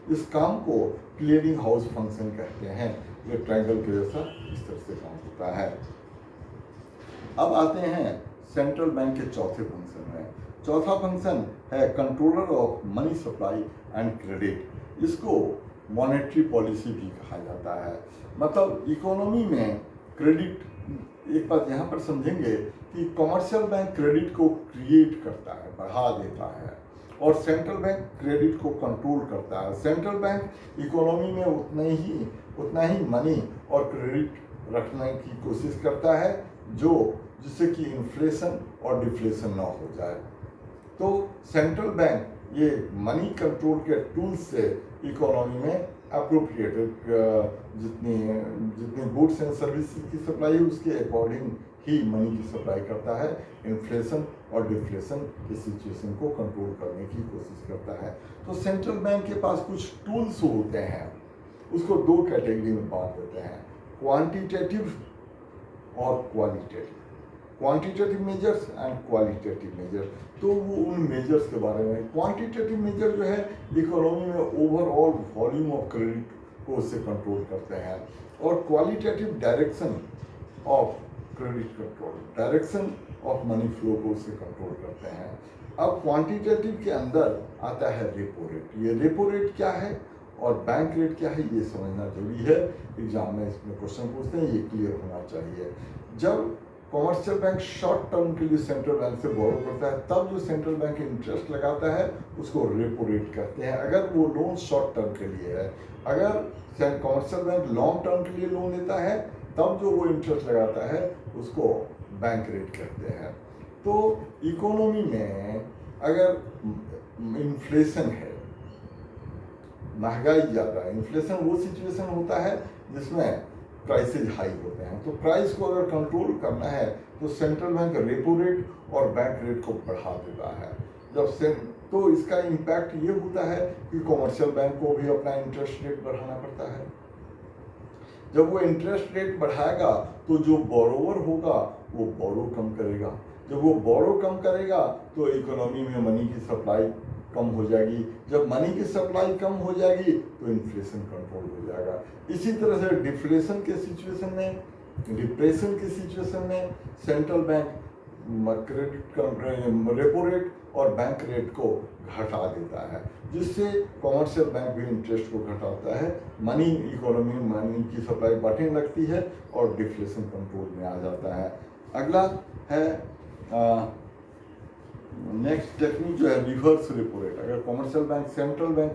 इस काम को क्लियरिंग हाउस फंक्शन कहते हैं। ये ट्रायंगल के जैसा इस तरह से काम होता है। अब आते हैं सेंट्रल बैंक के चौथे फंक्शन में। चौथा फंक्शन है controller of money supply and credit. इसको मॉनेटरी पॉलिसी भी कहा जाता है। मतलब इकोनॉमी में क्रेडिट, एक बात यहाँ पर समझेंगे कि कमर्शियल बैंक क्रेडिट को क्रिएट करता है, बढ़ा देता है, और सेंट्रल बैंक क्रेडिट को कंट्रोल करता है। सेंट्रल बैंक इकोनॉमी में उतना ही मनी और क्रेडिट रखने की कोशिश करता है जिससे कि इन्फ्लेशन और डिफ्लेशन ना हो जाए। तो सेंट्रल बैंक ये मनी कंट्रोल के टूल्स से इकोनॉमी में अप्रोप्रिएटेड जितनी गुड्स एंड सर्विसेज की सप्लाई है उसके अकॉर्डिंग ही मनी की सप्लाई करता है। इन्फ्लेशन और डिफ्लेशन की सिचुएशन को कंट्रोल करने की कोशिश करता है। तो सेंट्रल बैंक के पास कुछ टूल्स होते हैं, उसको दो कैटेगरी में बांट देते हैं, क्वांटिटेटिव और qualitative. Quantitative measures and qualitative measures. तो वो उन मेजर्स के बारे में, क्वांटिटेटिव मेजर जो है इकोनॉमी में ओवरऑल वॉल्यूम ऑफ क्रेडिट को उससे कंट्रोल करते हैं, और qualitative direction of credit control, direction of money flow को उससे कंट्रोल करते हैं। अब क्वांटिटेटिव के अंदर आता है रेपो रेट। ये रेपो रेट क्या है और बैंक रेट क्या है ये समझना जरूरी है। एग्जाम में इसमें क्वेश्चन पूछते हैं, ये क्लियर होना चाहिए। जब कॉमर्शियल बैंक शॉर्ट टर्म के लिए सेंट्रल बैंक से बोरो करता है तब जो सेंट्रल बैंक इंटरेस्ट लगाता है उसको रेपो रेट कहते हैं, अगर वो लोन शॉर्ट टर्म के लिए है। अगर कॉमर्शियल बैंक लॉन्ग टर्म के लिए लोन लेता है तब जो वो इंटरेस्ट लगाता है उसको बैंक रेट कहते हैं। तो इकोनॉमी में अगर इन्फ्लेशन है, महंगाई ज़्यादा है, इन्फ्लेशन वो सिचुएशन होता है जिसमें प्राइसेज हाई होते हैं। तो प्राइस को अगर कंट्रोल करना है तो सेंट्रल बैंक रेपो रेट और बैंक रेट को बढ़ा देता है। तो इसका इम्पैक्ट ये होता है कि कॉमर्शियल बैंक को भी अपना इंटरेस्ट रेट बढ़ाना पड़ता है। जब वो इंटरेस्ट रेट बढ़ाएगा तो जो बोरोवर होगा वो बोरो कम करेगा। जब वो बोरो कम करेगा तो इकोनॉमी में मनी की सप्लाई कम हो जाएगी। जब मनी की सप्लाई कम हो जाएगी तो इन्फ्लेशन कंट्रोल हो जाएगा। इसी तरह से डिफ्लेशन के सिचुएशन में, डिप्रेशन की सिचुएशन में central bank credit repo rate और बैंक रेट को घटा देता है, जिससे कॉमर्शियल बैंक भी इंटरेस्ट को घटाता है। मनी इकोनॉमी में मनी की सप्लाई बढ़ने लगती है और डिफ्लेशन कंट्रोल में आ जाता है। अगला है नेक्स्ट टेक्निक जो है रिवर्स रेपो रेट। अगर कॉमर्शियल बैंक सेंट्रल बैंक